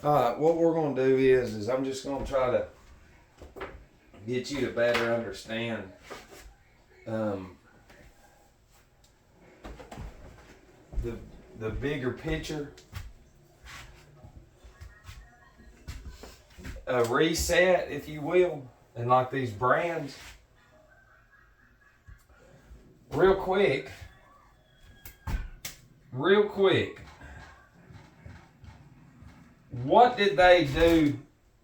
What we're going to do is I'm just going to try to get you to better understand um, the the bigger picture, a reset, if you will, and like these brands. Real quick, what did they do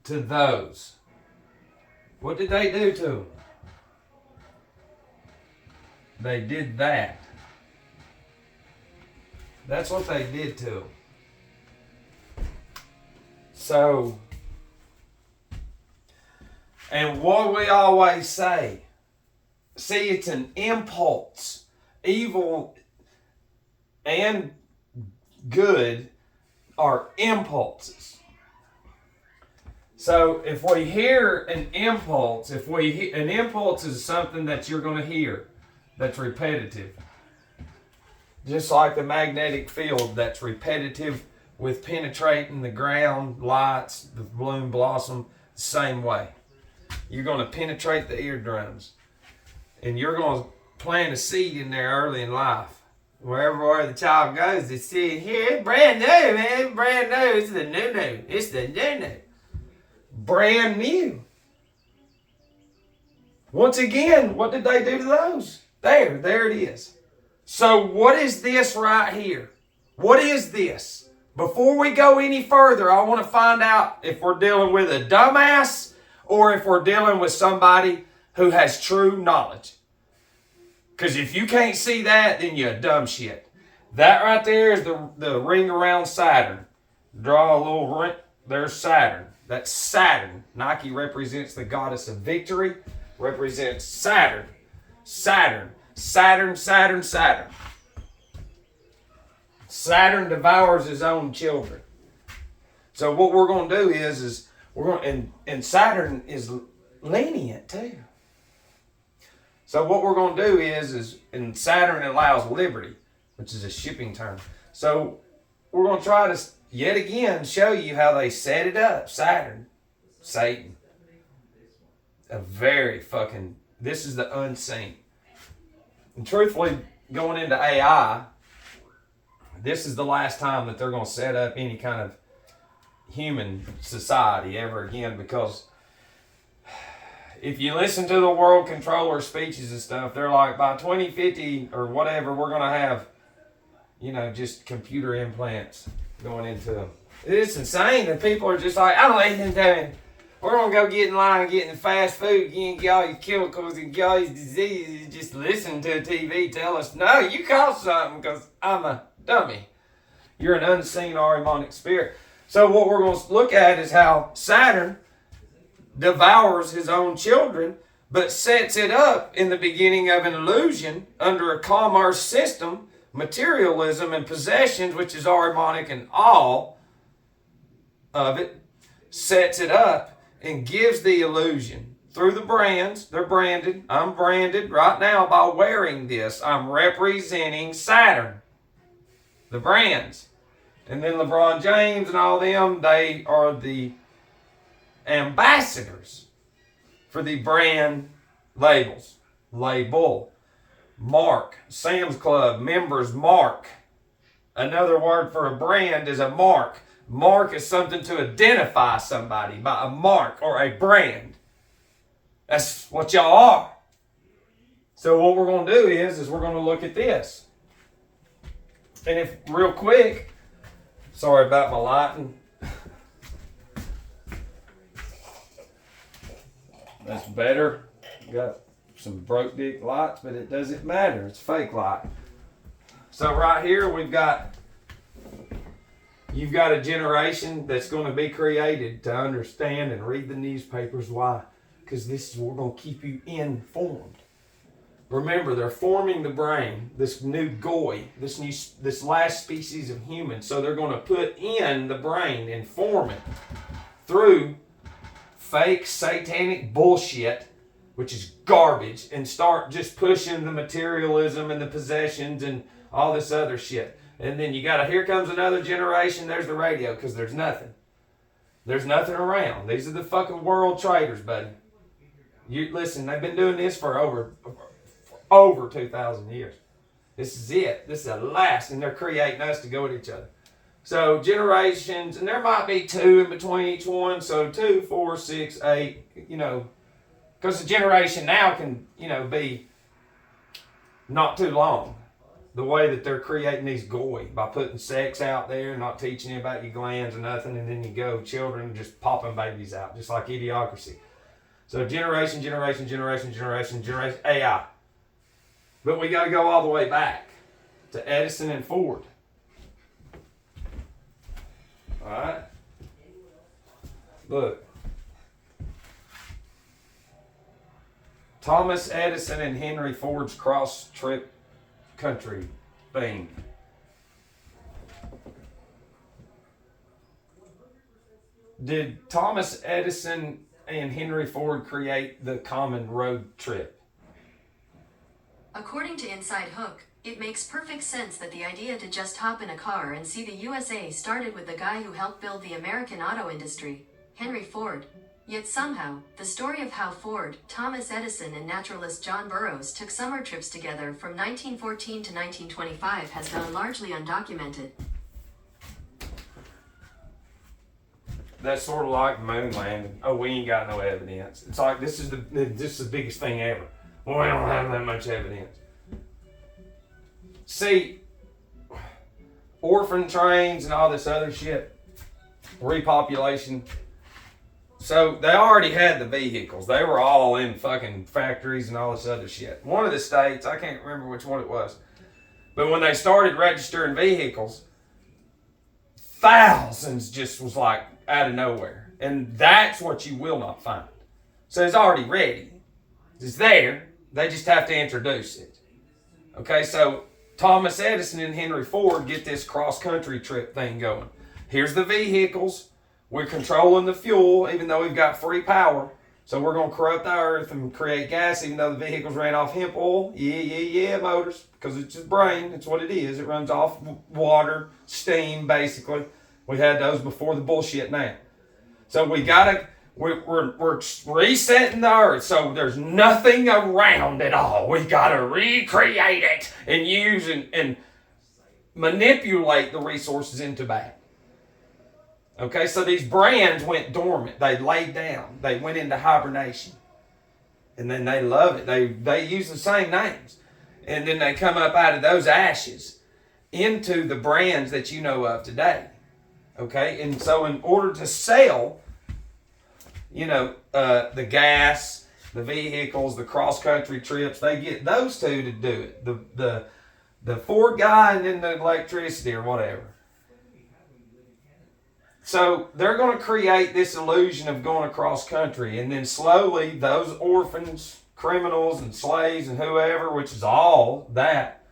to those? What did they do to them? They did that. That's what they did to them. So, and what we always say, see, it's an impulse. Evil and good are impulses. So if we hear an impulse, an impulse is something that you're going to hear that's repetitive. Just like the magnetic field that's repetitive with penetrating the ground, lights, the bloom, blossom, the same way. You're going to penetrate the eardrums. And you're going to plant a seed in there early in life. Wherever the child goes, they see it here. It's brand new, man. It's brand new. It's the new. It's the new. Brand new. Once again, what did they do to those? There it is. So what is this right here? What is this? Before we go any further, I want to find out if we're dealing with a dumbass or if we're dealing with somebody who has true knowledge. Because if you can't see that, then you're a dumb shit. That right there is the ring around Saturn. Draw a little ring. There's Saturn. That's Saturn. Nike represents the goddess of victory. Represents Saturn. Saturn. Saturn devours his own children. So what we're going to do is we're going, and Saturn is lenient too. So what we're going to do is and Saturn allows liberty, which is a shipping term. So we're going to try to yet again show you how they set it up. Saturn, Satan, this is the unseen. And truthfully, going into AI, this is the last time that they're going to set up any kind of human society ever again, because if you listen to the world controller speeches and stuff, they're like, by 2050 or whatever, we're going to have, just computer implants going into them. It's insane that people are just like, I don't know anything doing. We're going to go get in line and get in fast food again, get all your chemicals and get all your diseases. Just listen to TV tell us, no, you caused something because I'm a dummy. You're an unseen Ahrimanic spirit. So what we're going to look at is how Saturn devours his own children, but sets it up in the beginning of an illusion under a commerce system, materialism and possessions, which is Ahrimanic and all of it, sets it up and gives the illusion through the brands. They're branded. I'm branded right now by wearing this. I'm representing Saturn, the brands. And then LeBron James and all them, they are the ambassadors for the brand labels. Label. Mark. Sam's Club. Members mark. Another word for a brand is a mark. Mark is something to identify somebody by a mark or a brand. That's what y'all are. So what we're going to do is we're going to look at this. And if real quick, sorry about my lighting. That's better. Got some broke dick lights, but it doesn't matter. It's fake light. So right here you've got a generation that's going to be created to understand and read the newspapers. Why? Because this is what we're going to keep you informed. Remember, they're forming the brain, this new goy, this last species of human. So they're going to put in the brain and form it through fake satanic bullshit, which is garbage, and start just pushing the materialism and the possessions and all this other shit. And then here comes another generation, there's the radio, because there's nothing. There's nothing around. These are the fucking world traders, buddy. You listen, they've been doing this for over 2,000 years. This is it. This is the last, and they're creating us to go at each other. So generations, and there might be 2 in between each one. So 2, 4, 6, 8, because the generation now can, be not too long. The way that they're creating these goy by putting sex out there, not teaching you about your glands or nothing, and then you go children just popping babies out, just like Idiocracy. So generation, AI. But we got to go all the way back to Edison and Ford. All right? Look. Thomas Edison and Henry Ford's cross-trip country thing. Did Thomas Edison and Henry Ford create the common road trip? According to Inside Hook, it makes perfect sense that the idea to just hop in a car and see the USA started with the guy who helped build the American auto industry, Henry Ford. Yet somehow, the story of how Ford, Thomas Edison and naturalist John Burroughs took summer trips together from 1914 to 1925 has gone largely undocumented. That's sort of like moon landing. Oh, we ain't got no evidence. It's like this is the biggest thing ever. Well, we don't have that much evidence. See, orphan trains and all this other shit, repopulation. So they already had the vehicles. They were all in fucking factories and all this other shit. One of the states, I can't remember which one it was, but when they started registering vehicles, thousands just was like out of nowhere. And that's what you will not find. So it's already ready. It's there. They just have to introduce it. Okay, so Thomas Edison and Henry Ford get this cross-country trip thing going. Here's the vehicles. We're controlling the fuel, even though we've got free power. So we're going to corrupt the earth and create gas, even though the vehicles ran off hemp oil. Yeah, motors. Because it's just brain. It's what it is. It runs off water, steam, basically. We had those before the bullshit now. So we're resetting the earth. So there's nothing around at all. We got to recreate it and use and manipulate the resources into bad. Okay, so these brands went dormant. They laid down. They went into hibernation. And then they love it. They use the same names. And then they come up out of those ashes into the brands that you know of today. Okay, and so in order to sell, the gas, the vehicles, the cross-country trips, they get those two to do it. The Ford guy and then the electricity or whatever. So they're going to create this illusion of going across country, and then slowly those orphans, criminals and slaves and whoever, which is all that,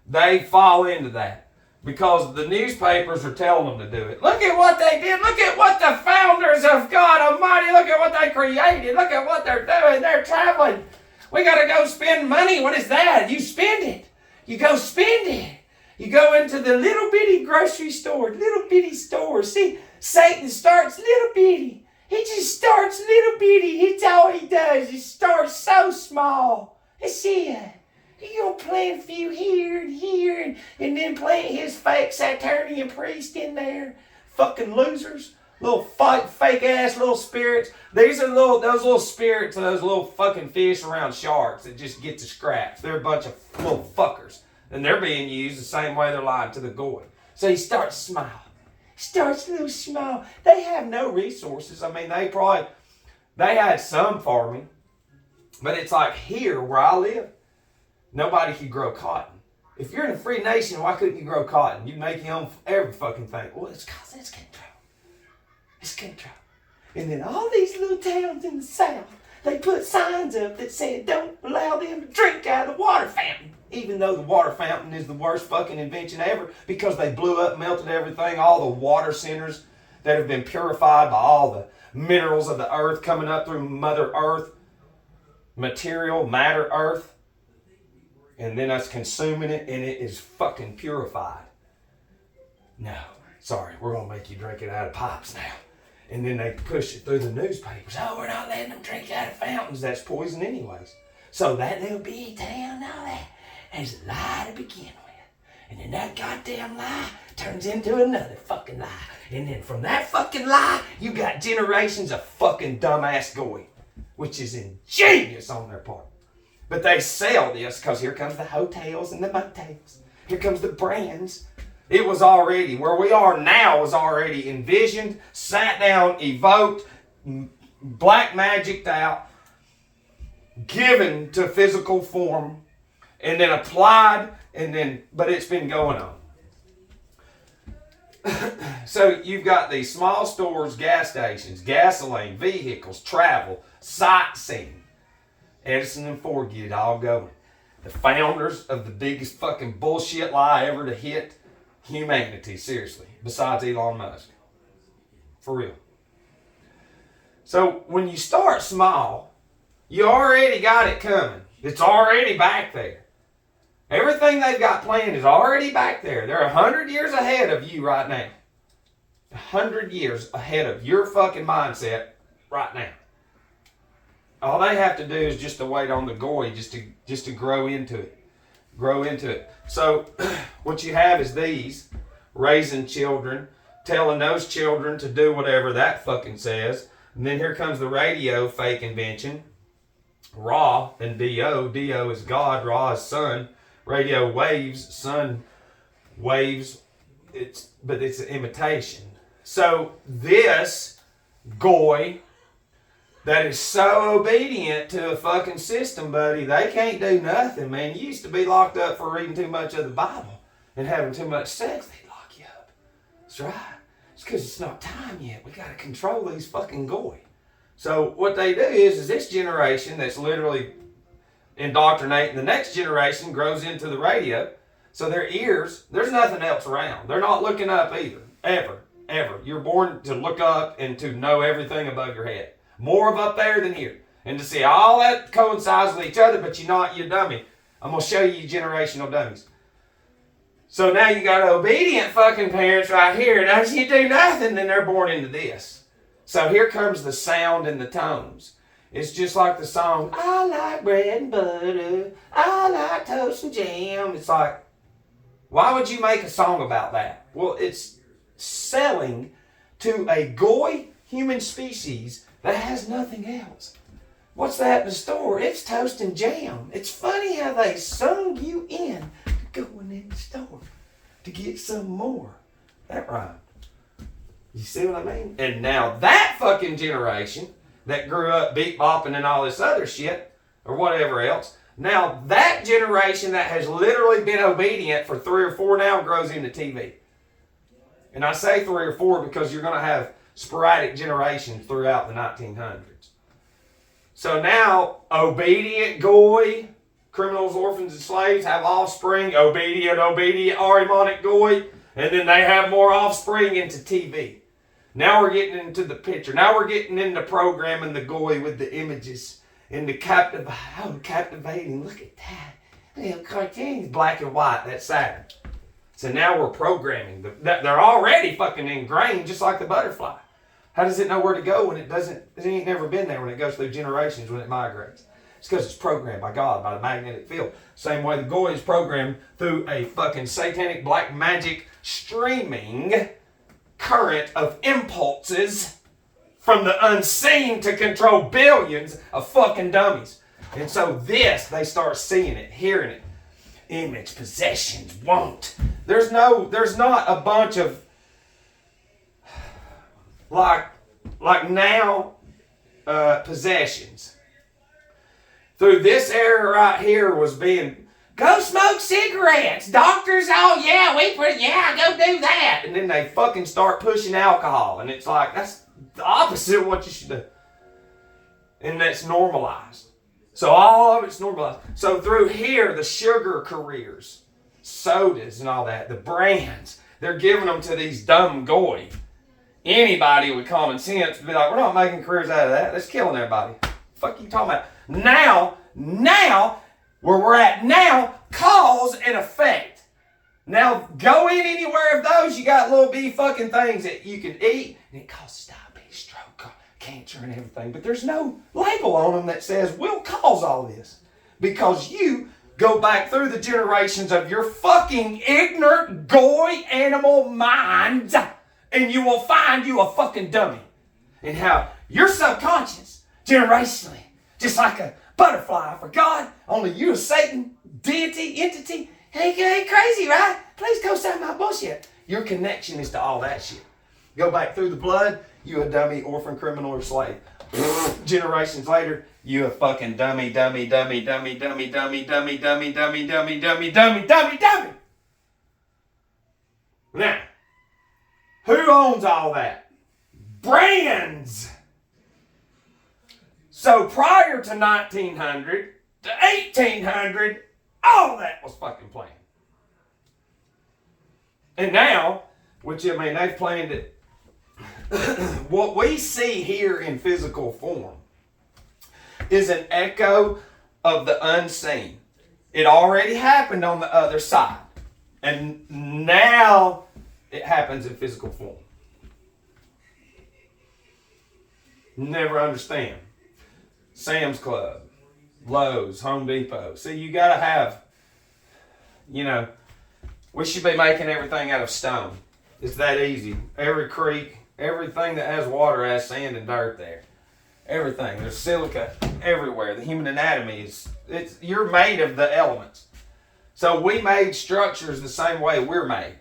they fall into that. Because the newspapers are telling them to do it. Look at what they did. Look at what the founders of God Almighty, look at what they created. Look at what they're doing. They're traveling. We got to go spend money. What is that? You spend it. You go spend it. You go into the little bitty grocery store, little bitty store. See, Satan starts little bitty. He just starts little bitty. It's all he does. He starts so small. That's it. He's going to plant a few here and then plant his fake Saturnian priest in there. Fucking losers. Little fake ass little spirits. These are those little spirits, those little fucking fish around sharks that just get the scraps. They're a bunch of little fuckers. And they're being used the same way they're lying to the goy. So he starts small. Starts a little small. They have no resources. I mean, they had some farming. But it's like here where I live, nobody could grow cotton. If you're in a free nation, why couldn't you grow cotton? You'd make your own every fucking thing. Well, it's because it's control. It's control. And then all these little towns in the South, they put signs up that said, don't allow them to drink out of the water fountain. Even though the water fountain is the worst fucking invention ever, because they blew up, melted everything, all the water centers that have been purified by all the minerals of the earth coming up through Mother Earth, material, matter, earth. And then us consuming it, and it is fucking purified. No, sorry, we're going to make you drink it out of pipes now. And then they push it through the newspapers. Oh, we're not letting them drink out of fountains. That's poison anyways. So that little big town and all that has a lie to begin with. And then that goddamn lie turns into another fucking lie. And then from that fucking lie, you got generations of fucking dumbass goy, which is ingenious on their part. But they sell this because here comes the hotels and the motels. Here comes the brands. It was already, where we are now was already envisioned, sat down, evoked, black magicked out, given to physical form, and then applied, but it's been going on. So you've got these small stores, gas stations, gasoline, vehicles, travel, sightseeing. Edison and Ford get it all going. The founders of the biggest fucking bullshit lie ever to hit humanity, seriously, besides Elon Musk. For real. So when you start small, you already got it coming. It's already back there. Everything they've got planned is already back there. They're 100 years ahead of you right now. 100 years ahead of your fucking mindset right now. All they have to do is just to wait on the goy just to grow into it. Grow into it. So what you have is these raising children, telling those children to do whatever that fucking says. And then here comes the radio fake invention. Ra and D-O. D-O is God, Ra is sun. Radio waves, sun waves. But it's an imitation. So this goy that is so obedient to a fucking system, buddy, they can't do nothing, man. You used to be locked up for reading too much of the Bible and having too much sex. They'd lock you up. That's right. It's because it's not time yet. We got to control these fucking goy. So what they do is this generation that's literally indoctrinating the next generation grows into the radio. So their ears, there's nothing else around. They're not looking up either. Ever. You're born to look up and to know everything above your head. More of up there than here. And to see all that coincides with each other, but you're not, you dummy. I'm going to show you generational dummies. So now you got obedient fucking parents right here. And as you do nothing, then they're born into this. So here comes the sound and the tones. It's just like the song, I like bread and butter. I like toast and jam. It's like, why would you make a song about that? Well, it's selling to a goy human species that has nothing else. What's that in the store? It's toast and jam. It's funny how they sung you in to going in the store to get some more. That rhymed. You see what I mean? And now that fucking generation that grew up beat bopping and all this other shit, or whatever else, now that generation that has literally been obedient for 3 or 4 now grows into TV. And I say 3 or 4 because you're going to have sporadic generations throughout the 1900s. So now, obedient goy, criminals, orphans, and slaves have offspring, obedient, Ahrimanic goy, and then they have more offspring into TV. Now we're getting into the picture. Now we're getting into programming the goy with the images and the captivating. Look at that. Little cartoons, black and white, that's sad. So now we're programming. They're already fucking ingrained just like the butterfly. How does it know where to go when it doesn't? It ain't never been there when it goes through generations when it migrates. It's because it's programmed by God, by the magnetic field. Same way the goy is programmed through a fucking satanic black magic streaming current of impulses from the unseen to control billions of fucking dummies. And so they start seeing it, hearing it. Image, possessions, want. There's not a bunch of like now possessions. Through this era right here was being, go smoke cigarettes. Doctors, oh yeah, go do that. And then they fucking start pushing alcohol. And it's like, that's the opposite of what you should do. And that's normalized. So all of it's normalized. So through here, the sugar careers, sodas and all that, the brands, they're giving them to these dumb goy. Anybody with common sense would be like, we're not making careers out of that. That's killing everybody. The fuck you talking about? Now, where we're at now, cause and effect. Now, go in anywhere of those, you got little bitty fucking things that you can eat, and it causes diabetes, stroke, cancer, and everything. But there's no label on them that says, will cause all this. Because you go back through the generations of your fucking ignorant, goy animal minds, and you will find you a fucking dummy. And how your subconscious, generationally, just like a butterfly for God, only you a Satan, deity, entity, hey, crazy, right? Please go sign my bullshit. Your connection is to all that shit. Go back through the blood, you a dummy, orphan, criminal, or slave. Generations later, you a fucking dummy. Now, who owns all that? Brands. So prior to 1900 to 1800, all that was fucking planned. And now, which I mean, they've planned it. What we see here in physical form is an echo of the unseen. It already happened on the other side. And now it happens in physical form. Never understand. Sam's Club, Lowe's, Home Depot. See, you gotta have, we should be making everything out of stone. It's that easy. Every creek, everything that has water has sand and dirt there. Everything. There's silica everywhere. The human anatomy you're made of the elements. So we made structures the same way we're made.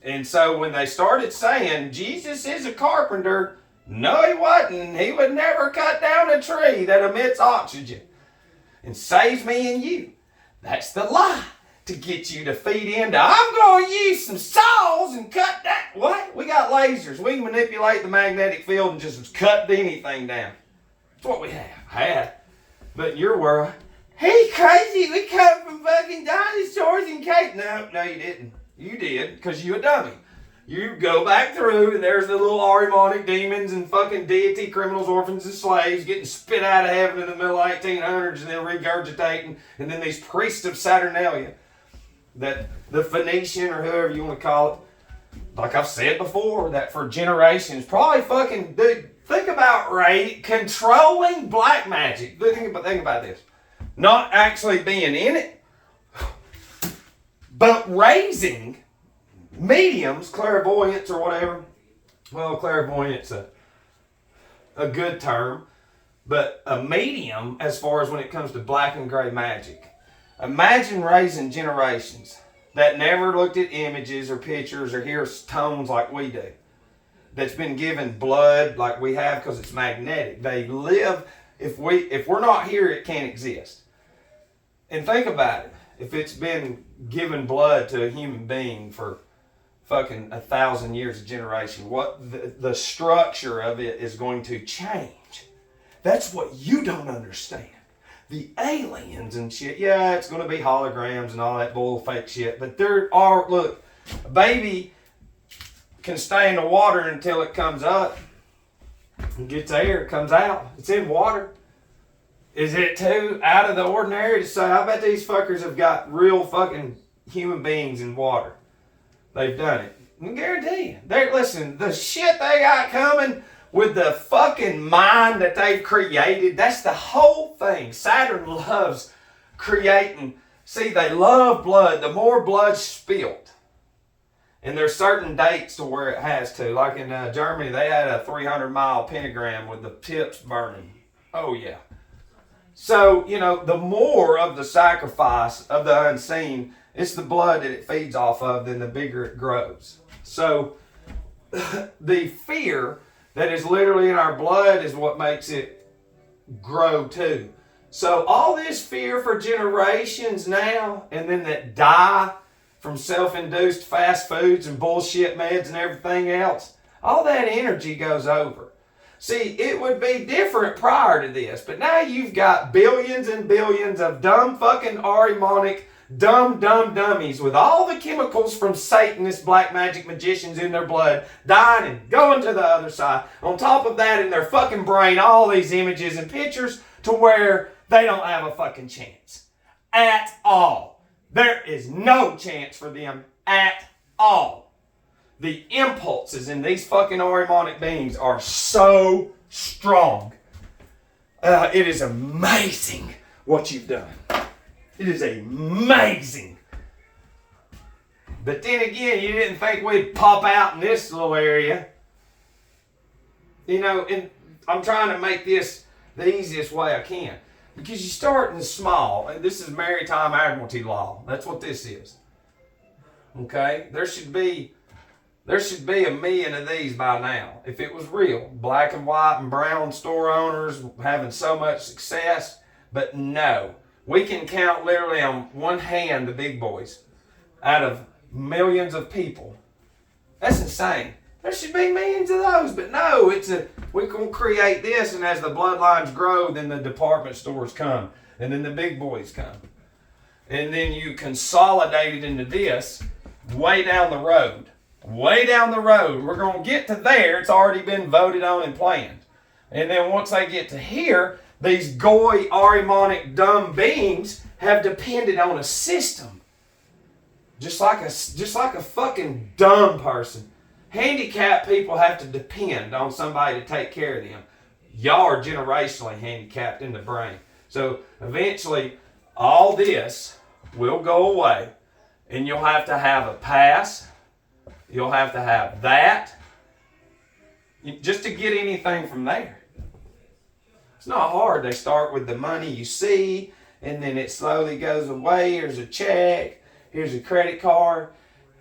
And so when they started saying Jesus is a carpenter, no, he wasn't. He would never cut down a tree that emits oxygen and saves me and you. That's the lie to get you to feed into, I'm going to use some saws and cut that. What? We got lasers. We can manipulate the magnetic field and just cut anything down. That's what we have. But your world, hey, crazy, we come from fucking dinosaurs and cake. No, you didn't. You did, because you a dummy. You go back through, and there's the little Ahrimanic demons and fucking deity, criminals, orphans, and slaves getting spit out of heaven in the middle of 1800s and then regurgitating. And then these priests of Saturnalia, that the Phoenician or whoever you want to call it, like I've said before, that for generations, probably fucking, dude, think about controlling black magic. Think about this. Not actually being in it, but raising mediums, clairvoyance or whatever. Well, clairvoyance a good term, but a medium as far as when it comes to black and gray magic. Imagine raising generations that never looked at images or pictures or hears tones like we do. That's been given blood like we have because it's magnetic. They live, if we're not here, it can't exist. And think about it. If it's been given blood to a human being for fucking 1,000 years, a generation, what the structure of it is going to change. That's what you don't understand. The aliens and shit, yeah, it's going to be holograms and all that bull fake shit, but look, a baby can stay in the water until it comes up and gets air, it comes out. It's in water. Is it too out of the ordinary to say, I bet these fuckers have got real fucking human beings in water. They've done it. I guarantee you. Listen, the shit they got coming with the fucking mind that they've created, that's the whole thing. Saturn loves creating. See, they love blood. The more blood spilled. And there's certain dates to where it has to. Like in Germany, they had a 300-mile pentagram with the tips burning. Oh, yeah. So, the more of the sacrifice of the unseen, it's the blood that it feeds off of, then the bigger it grows. So, the fear that is literally in our blood is what makes it grow too. So, all this fear for generations now, and then that die from self-induced fast foods and bullshit meds and everything else, all that energy goes over. See, it would be different prior to this, but now you've got billions and billions of dumb fucking Ahrimanic, dumb dummies with all the chemicals from Satanist black magic magicians in their blood, dying and going to the other side. On top of that, in their fucking brain, all these images and pictures to where they don't have a fucking chance. At all. There is no chance for them at all. The impulses in these fucking Ahrimanic beings are so strong. It is amazing what you've done. It is amazing. But then again, you didn't think we'd pop out in this little area. You know, and I'm trying to make this the easiest way I can. Because you start in small, and this is maritime admiralty law. That's what this is. Okay? There should be 1 million of these by now. If it was real. Black and white and brown store owners having so much success. But no. We can count literally on one hand the big boys out of millions of people. That's insane. There should be millions of those, but no, we're going to create this, and as the bloodlines grow, then the department stores come, and then the big boys come. And then you consolidate it into this way down the road. Way down the road. We're going to get to there. It's already been voted on and planned. And then once they get to here, these goy, Ahrimanic, dumb beings have depended on a system. Just like a fucking dumb person. Handicapped people have to depend on somebody to take care of them. Y'all are generationally handicapped in the brain. So eventually, all this will go away. And you'll have to have a pass. You'll have to have that. Just to get anything from there. It's not hard. They start with the money you see, and then it slowly goes away. Here's a check. Here's a credit card.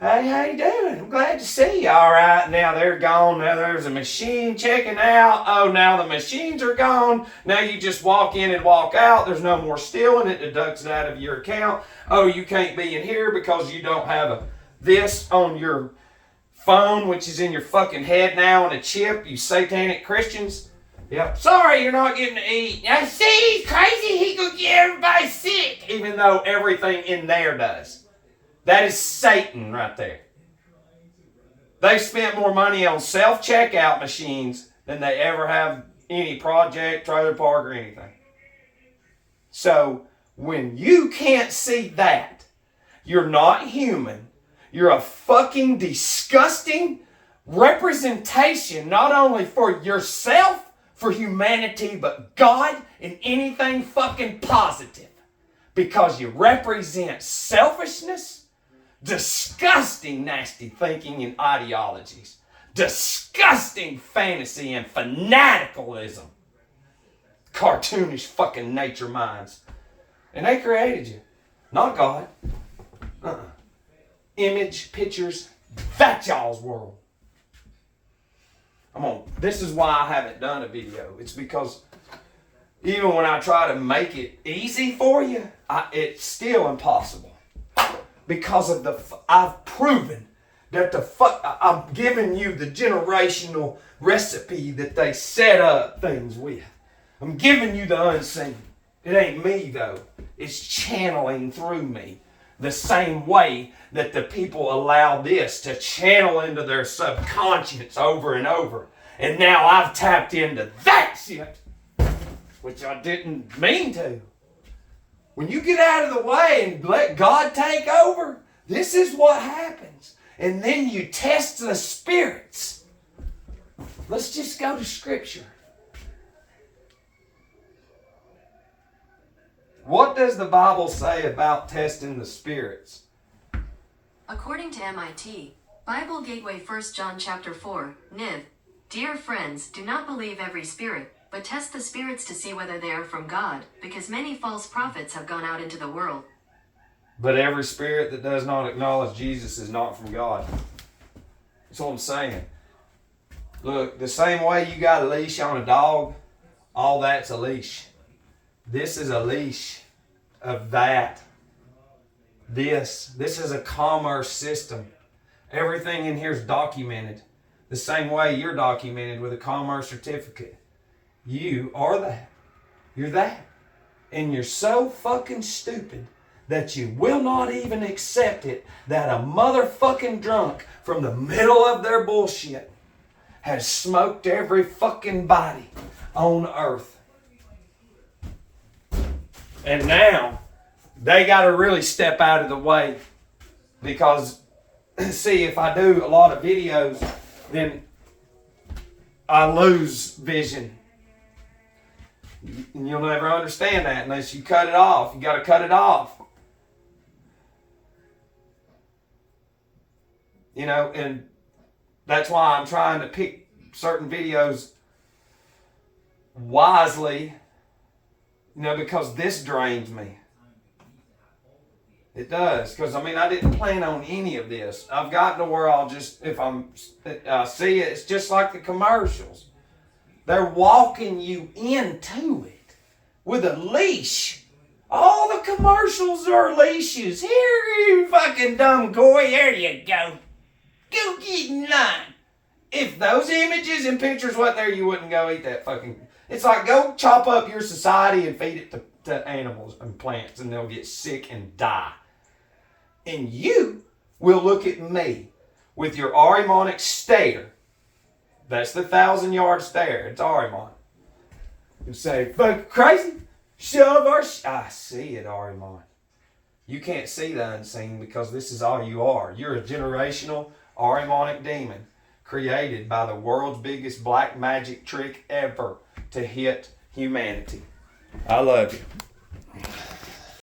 Hey, how you doing? I'm glad to see you. All right, now they're gone. Now there's a machine checking out. Oh, now the machines are gone. Now you just walk in and walk out. There's no more stealing. It deducts it out of your account. Oh, you can't be in here because you don't have this on your phone, which is in your fucking head now, and a chip, you satanic Christians. Yep. Sorry, you're not getting to eat. Now see, he's crazy. He could get everybody sick. Even though everything in there does. That is Satan right there. They spent more money on self-checkout machines than they ever have any project, trailer park, or anything. So, when you can't see that, you're not human. You're a fucking disgusting representation, not only for yourself, for humanity, but God and anything fucking positive. Because you represent selfishness, disgusting, nasty thinking and ideologies. Disgusting fantasy and fanaticalism. Cartoonish fucking nature minds. And they created you. Not God. Image, pictures. That's y'all's world. This is why I haven't done a video. It's because even when I try to make it easy for you, it's still impossible. Because of I've proven that I'm giving you the generational recipe that they set up things with. I'm giving you the unseen. It ain't me though. It's channeling through me. The same way that the people allow this to channel into their subconscious over and over. And now I've tapped into that shit, which I didn't mean to. When you get out of the way and let God take over, this is what happens. And then you test the spirits. Let's just go to Scripture. What does the Bible say about testing the spirits? According to MIT, Bible Gateway 1 John chapter 4, Niv, dear friends, do not believe every spirit, but test the spirits to see whether they are from God, because many false prophets have gone out into the world. But every spirit that does not acknowledge Jesus is not from God. That's what I'm saying. Look, the same way you got a leash on a dog, all that's a leash. This is a leash of that. This is a commerce system. Everything in here is documented. The same way you're documented with a commerce certificate. You are that. You're that. And you're so fucking stupid that you will not even accept it that a motherfucking drunk from the middle of their bullshit has smoked every fucking body on earth. And now they got to really step out of the way because see, if I do a lot of videos, then I lose vision. And you'll never understand that unless you cut it off. You got to cut it off. You know, and that's why I'm trying to pick certain videos wisely, you know, because this drains me. It does, because I mean, I didn't plan on any of this. I've gotten to where I'll just, if I see it, it's just like the commercials. They're walking you into it with a leash. All the commercials are leashes. Here, you fucking dumb boy, there you go. Go get in line. If those images and pictures weren't there, you wouldn't go eat that fucking... It's like, go chop up your society and feed it to animals and plants, and they'll get sick and die. And you will look at me with your Arimonic stare. That's the 1,000-yard stare. It's Arimon. You say, fuck crazy, shove our... I see it, Arimon. You can't see the unseen because this is all you are. You're a generational Arimonic demon created by the world's biggest black magic trick ever to hit humanity. I love you.